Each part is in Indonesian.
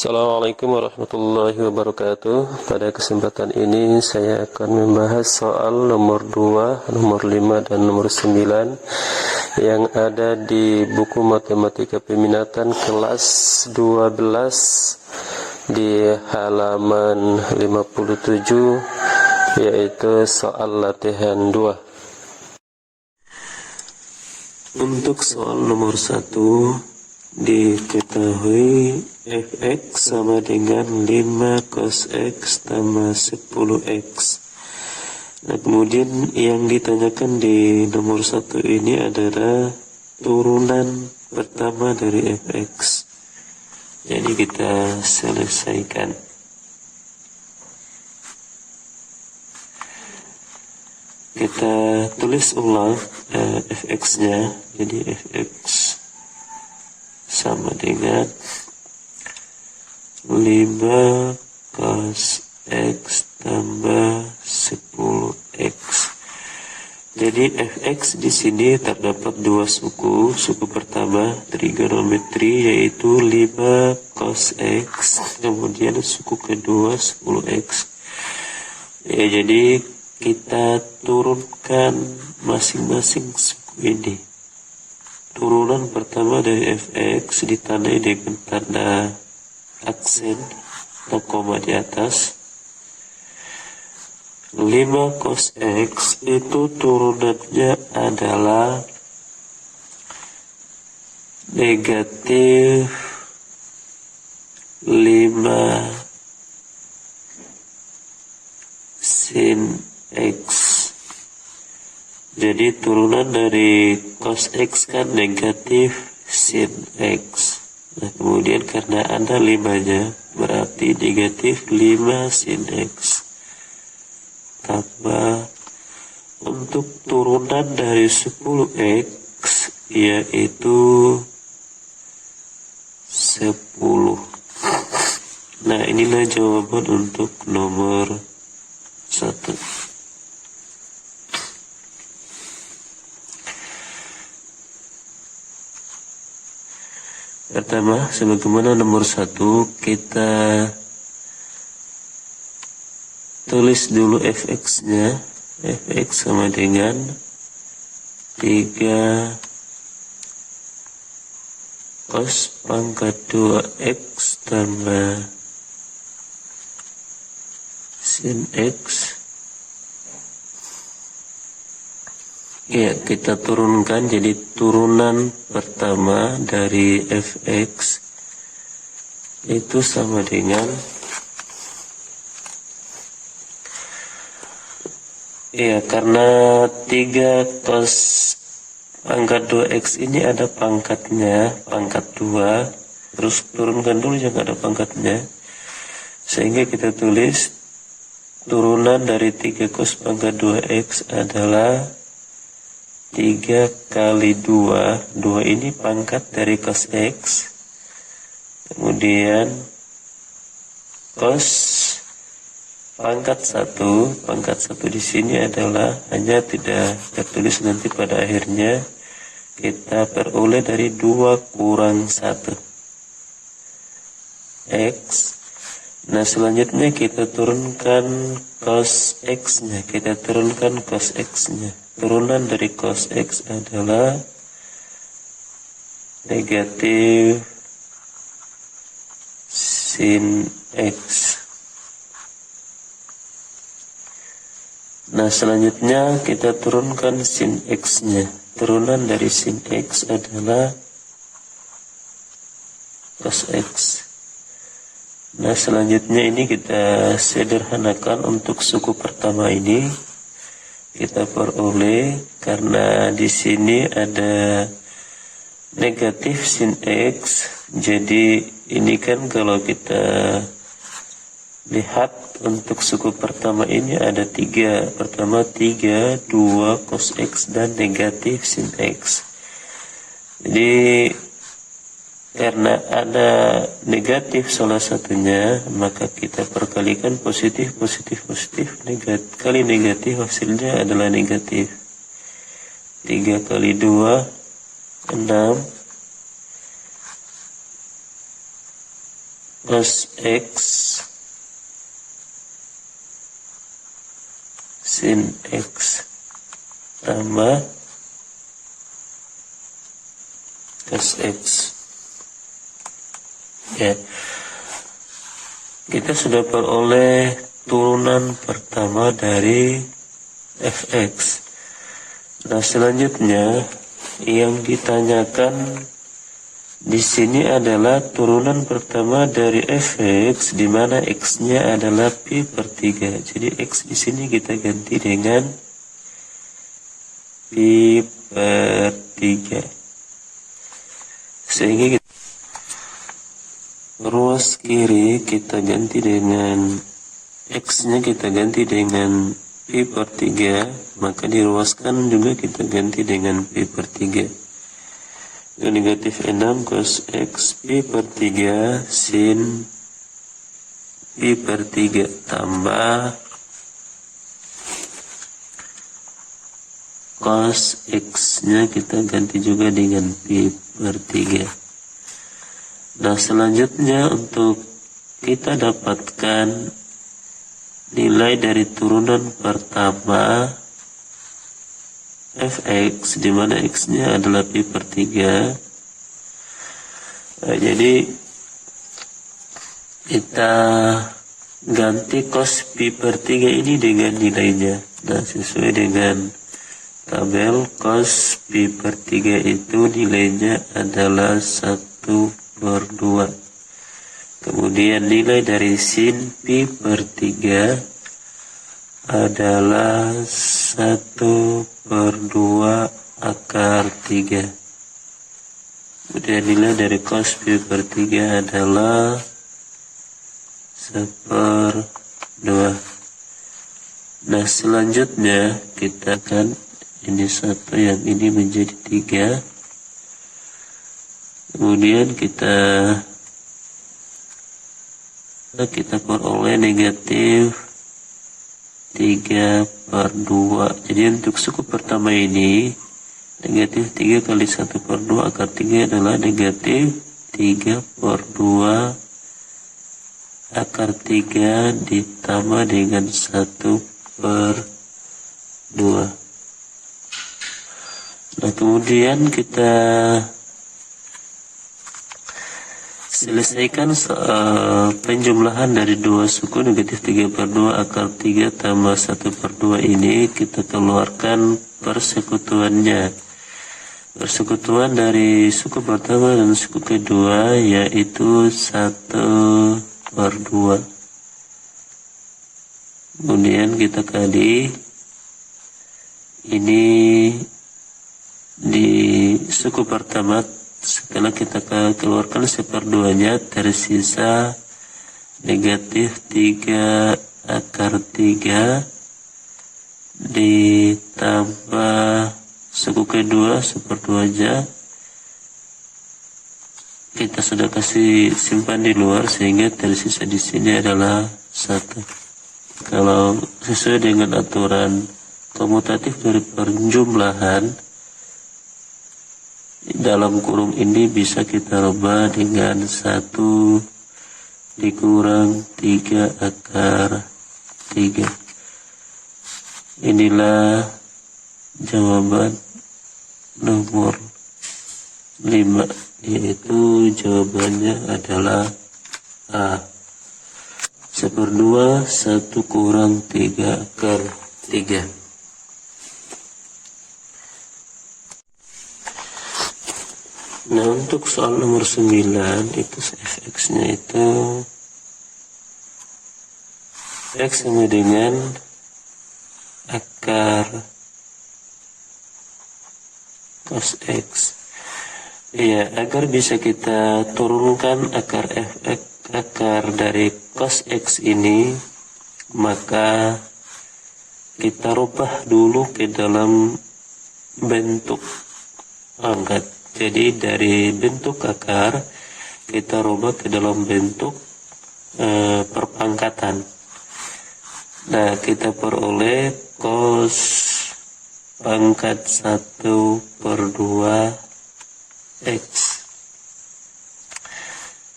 Assalamualaikum warahmatullahi wabarakatuh. Pada kesempatan ini saya akan membahas soal nomor 2, nomor 5, dan nomor 9 yang ada di buku Matematika Peminatan kelas 12 di halaman 57, yaitu soal latihan 2. Untuk soal nomor 1, diketahui fx sama dengan 5 cos x tambah 10x. Nah, kemudian yang ditanyakan di nomor 1 ini adalah turunan pertama dari fx. Jadi kita selesaikan. Kita tulis ulang fx-nya. Jadi fx sama dengan 5 cos x tambah 10x. Jadi fx di sini terdapat dua suku. Suku pertama trigonometri yaitu 5 cos x, kemudian suku kedua 10x. Ya, jadi kita turunkan masing-masing suku ini. Turunan pertama dari fx ditandai dengan tanda aksen atau koma di atas. 5 cos x itu turunannya adalah negatif 5 sin x. Jadi turunan dari cos x kan negatif sin x. Nah, kemudian karena ada 5-nya, berarti negatif 5 sin x. Tambah untuk turunan dari 10x yaitu 10. Nah, inilah jawaban untuk nomor 1. Pertama, sebagaimana nomor 1, kita tulis dulu fx-nya. Fx sama dengan 3 cos pangkat 2x tambah sin x. Ya, kita turunkan, jadi turunan pertama dari fx itu sama dengan, ya, karena 3 cos pangkat 2x ini ada pangkatnya, pangkat 2, terus turunkan dulu yang ada pangkatnya, sehingga kita tulis turunan dari 3 cos pangkat 2x adalah 3 kali 2. 2 ini pangkat dari cos x. Kemudian cos pangkat 1. Pangkat 1 di sini adalah hanya tidak tertulis nanti pada akhirnya. Kita peroleh dari 2 kurang 1 x. Nah, selanjutnya kita turunkan cos x-nya. Kita turunkan cos x-nya. Turunan dari cos x adalah negatif sin x. Nah, selanjutnya kita turunkan sin x-nya. Turunan dari sin x adalah cos x. Nah, selanjutnya ini kita sederhanakan untuk suku pertama ini. Kita peroleh karena di sini ada negatif sin x. Jadi ini kan kalau kita lihat untuk suku pertama ini ada 3. Pertama 3, 2 cos x dan negatif sin x. Jadi karena ada negatif salah satunya, maka kita perkalikan positif, positif, positif, negatif. Kali negatif hasilnya adalah negatif. 3 kali 2, 6. cos X sin X tambah cos X. Ya, kita sudah peroleh turunan pertama dari fx. Nah, selanjutnya yang ditanyakan di sini adalah turunan pertama dari fx, di mana x-nya adalah pi per 3. Jadi x di sini kita ganti dengan pi per 3. Sehingga kita ruas kiri kita ganti dengan x-nya kita ganti dengan pi per 3, maka diruaskan juga kita ganti dengan pi per 3. Negatif 6 cos X pi per 3 sin pi per 3 tambah cos X-nya kita ganti juga dengan pi per 3. Nah, selanjutnya untuk kita dapatkan nilai dari turunan pertama fx, di mana x-nya adalah pi per 3. Nah, jadi kita ganti cos pi per 3 ini dengan nilainya. Nah, sesuai dengan tabel, cos pi per 3 itu nilainya adalah 1 per 2. Kemudian nilai dari sin pi per 3 adalah 1 per 2 akar 3. Kemudian nilai dari cos pi per 3 adalah 1/2. Nah, selanjutnya kita akan ini 1, yang ini menjadi 3. Kemudian kita peroleh negatif 3/2. Jadi untuk suku pertama ini negatif 3 kali 1/2 akar 3 adalah negatif 3/2 akar 3 ditambah dengan 1/2. Nah, kemudian kita selesaikan soal penjumlahan dari dua suku negatif 3/2 akar 3 tambah 1/2 ini. Kita keluarkan persekutuannya. Persekutuan dari suku pertama dan suku kedua yaitu 1/2. Kemudian kita kali ini di suku pertama. Setelah kita keluarkan 1/2-nya, tersisa negatif 3 akar 3 ditambah suku kedua 1/2-nya. Kita sudah kasih simpan di luar sehingga tersisa di sini adalah 1. Kalau sesuai dengan aturan komutatif dari penjumlahan, dalam kurung ini bisa kita rubah dengan 1 dikurang 3 akar 3. Inilah jawaban nomor 5, yaitu jawabannya adalah A. 1/2 1 kurang 3 akar 3. Nah, untuk soal nomor 9 itu fx-nya itu x sama dengan akar cos x. Iya, agar bisa kita turunkan akar fx, akar dari cos x ini, maka kita rubah dulu ke dalam bentuk angkat. Jadi dari bentuk akar kita rubah ke dalam bentuk perpangkatan. Nah, kita peroleh cos pangkat 1/2 x.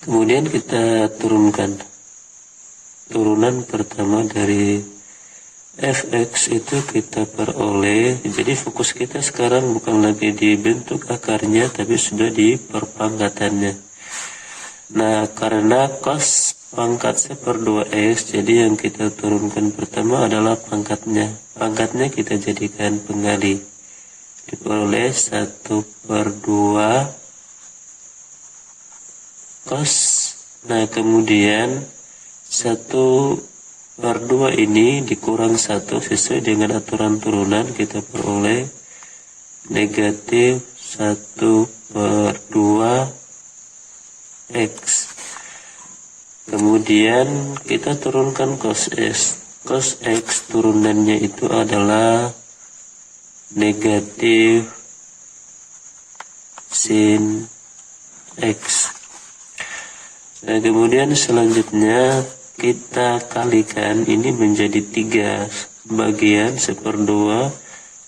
Kemudian kita turunkan. Turunan pertama dari fx itu kita peroleh. Jadi fokus kita sekarang bukan lagi di bentuk akarnya, tapi sudah di perpangkatannya. Nah, karena cos pangkat 1/2x, jadi yang kita turunkan pertama adalah pangkatnya. Pangkatnya kita jadikan penggali. Diperoleh 1/2 cos. Nah, kemudian 1/2 ini dikurang 1 sesuai dengan aturan turunan, kita peroleh negatif 1/2 x. Kemudian kita turunkan cos x. Cos x turunannya itu adalah negatif sin x. Nah, kemudian selanjutnya kita kalikan ini menjadi 3 bagian 1/2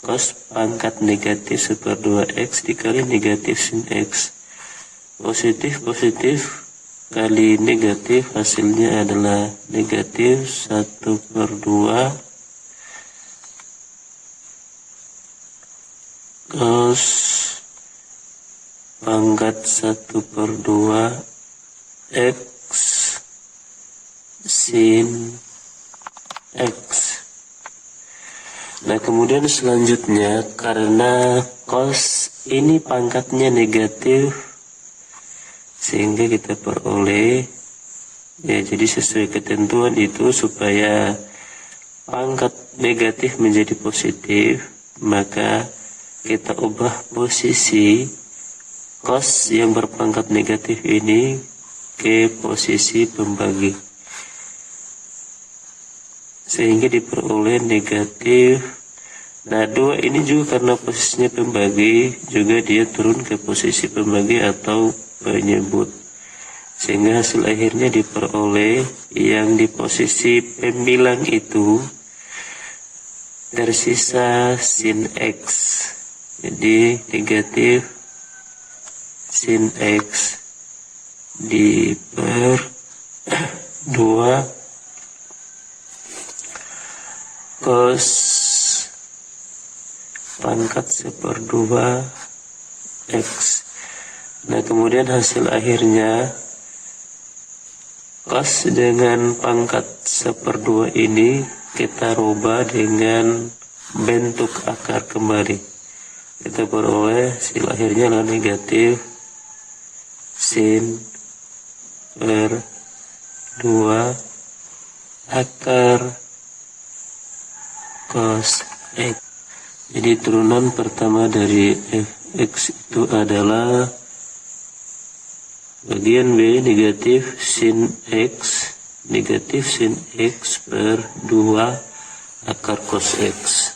cos pangkat negatif 1/2 x dikali negatif sin x. Positif kali negatif, hasilnya adalah negatif 1/2 cos pangkat 1/2 x sin x. Nah, kemudian selanjutnya karena cos ini pangkatnya negatif, sehingga kita peroleh, ya, jadi sesuai ketentuan itu supaya pangkat negatif menjadi positif, maka kita ubah posisi cos yang berpangkat negatif ini ke posisi pembagi, sehingga diperoleh negatif. Nah, 2 ini juga karena posisinya pembagi, juga dia turun ke posisi pembagi atau penyebut, sehingga hasil akhirnya diperoleh yang di posisi pembilang itu tersisa sin x. Jadi negatif sin x diper 2 cos pangkat 1/2 x. Nah, kemudian hasil akhirnya cos dengan pangkat 1/2 ini kita rubah dengan bentuk akar kembali. Kita peroleh hasil akhirnya adalah negatif sin per 2 akar cos x. Jadi turunan pertama dari fx itu adalah bagian B negatif sin x per 2 akar cos x.